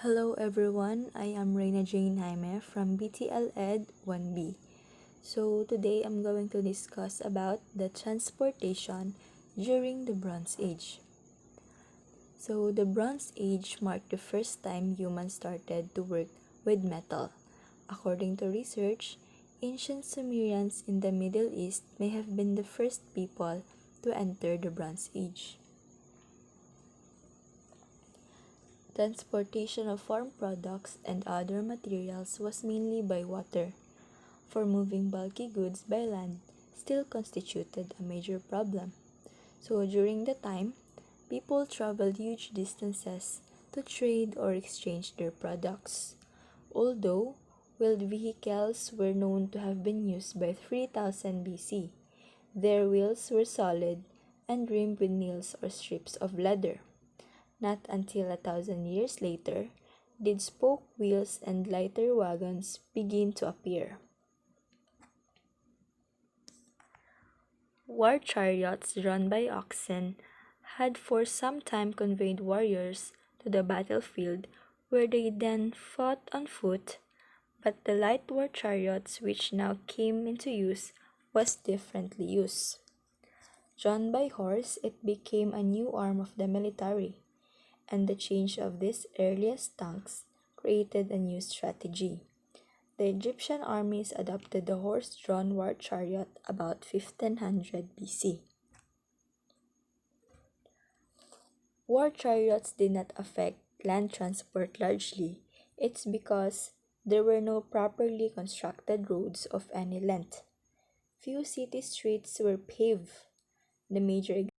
Hello everyone, I am Reina Jane Jaime from BTL Ed 1B. So today I'm going to discuss about the transportation during the Bronze Age. So the Bronze Age marked the first time humans started to work with metal. According to research, ancient Sumerians in the Middle East may have been the first people to enter the Bronze Age. Transportation of farm products and other materials was mainly by water, for moving bulky goods by land still constituted a major problem. So during the time, people traveled huge distances to trade or exchange their products. Although wheeled vehicles were known to have been used by 3000 BC, their wheels were solid and rimmed with nails or strips of leather. Not until 1,000 years later did spoke wheels and lighter wagons begin to appear. War chariots drawn by oxen had for some time conveyed warriors to the battlefield where they then fought on foot, but the light war chariots which now came into use was differently used. Drawn by horse, it became a new arm of the military, and the change of these earliest tanks created a new strategy. The Egyptian armies adopted the horse-drawn war chariot about 1500 BC. War chariots did not affect land transport largely. It's because there were no properly constructed roads of any length. Few city streets were paved. The major example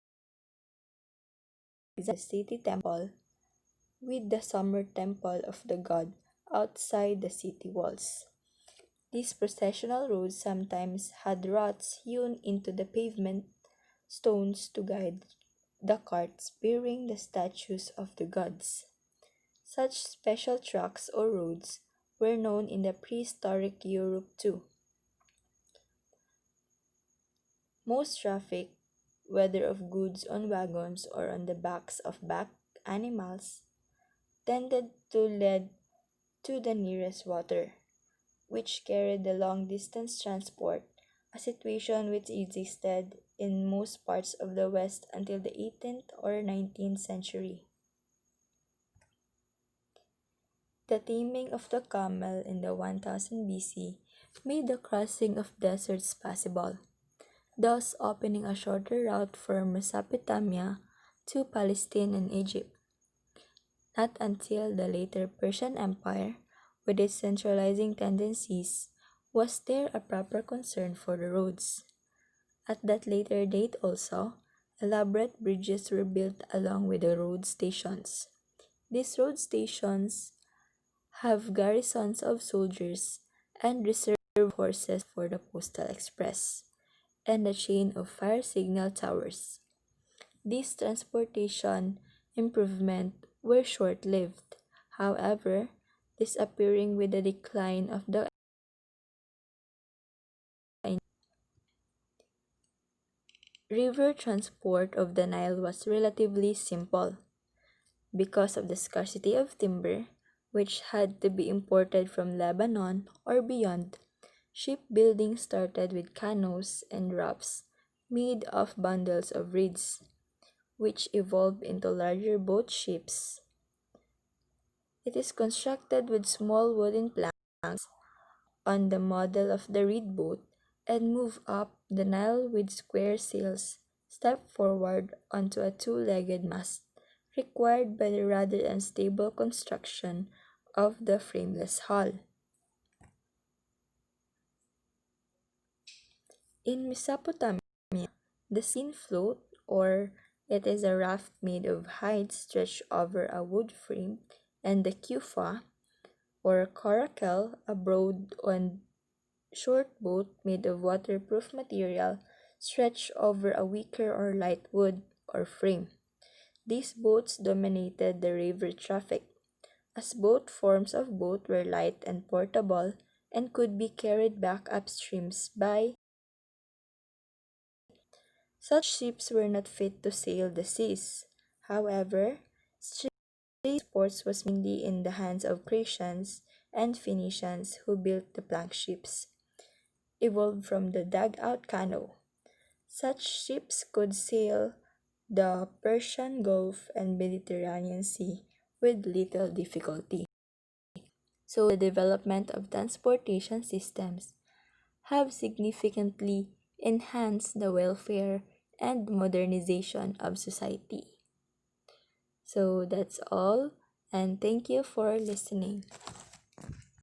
is the city temple, with the summer temple of the god outside the city walls. These processional roads sometimes had ruts hewn into the pavement stones to guide the carts bearing the statues of the gods. Such special tracks or roads were known in the prehistoric Europe too. Most traffic, whether of goods on wagons or on the backs of pack animals, tended to lead to the nearest water, which carried the long distance transport, a situation which existed in most parts of the West until the 18th or 19th century. The taming of the camel in the 1000 BC made the crossing of deserts possible, thus opening a shorter route from Mesopotamia to Palestine and Egypt. Not until the later Persian Empire, with its centralizing tendencies, was there a proper concern for the roads. At that later date also, elaborate bridges were built along with the road stations. These road stations have garrisons of soldiers and reserve horses for the postal express, and a chain of fire signal towers. These transportation improvements were short-lived, however, disappearing with the decline of the river transport of the Nile was relatively simple. Because of the scarcity of timber, which had to be imported from Lebanon or beyond, shipbuilding started with canoes and rafts made of bundles of reeds, which evolved into larger boat ships. It is constructed with small wooden planks on the model of the reed boat and move up the Nile with square sails step forward onto a two-legged mast, required by the rather unstable construction of the frameless hull. In Mesopotamia, the sin float, or it is a raft made of hide stretched over a wood frame, and the kufa, or coracle, a broad and short boat made of waterproof material stretched over a weaker or light wood or frame. These boats dominated the river traffic, as both forms of boat were light and portable and could be carried back upstreams by. Such ships were not fit to sail the seas. However, strict transport was mainly in the hands of Grecians and Phoenicians who built the plank ships, evolved from the dugout canoe. Such ships could sail the Persian Gulf and Mediterranean Sea with little difficulty. So the development of transportation systems have significantly enhanced the welfare and modernization of society. So that's all, and thank you for listening.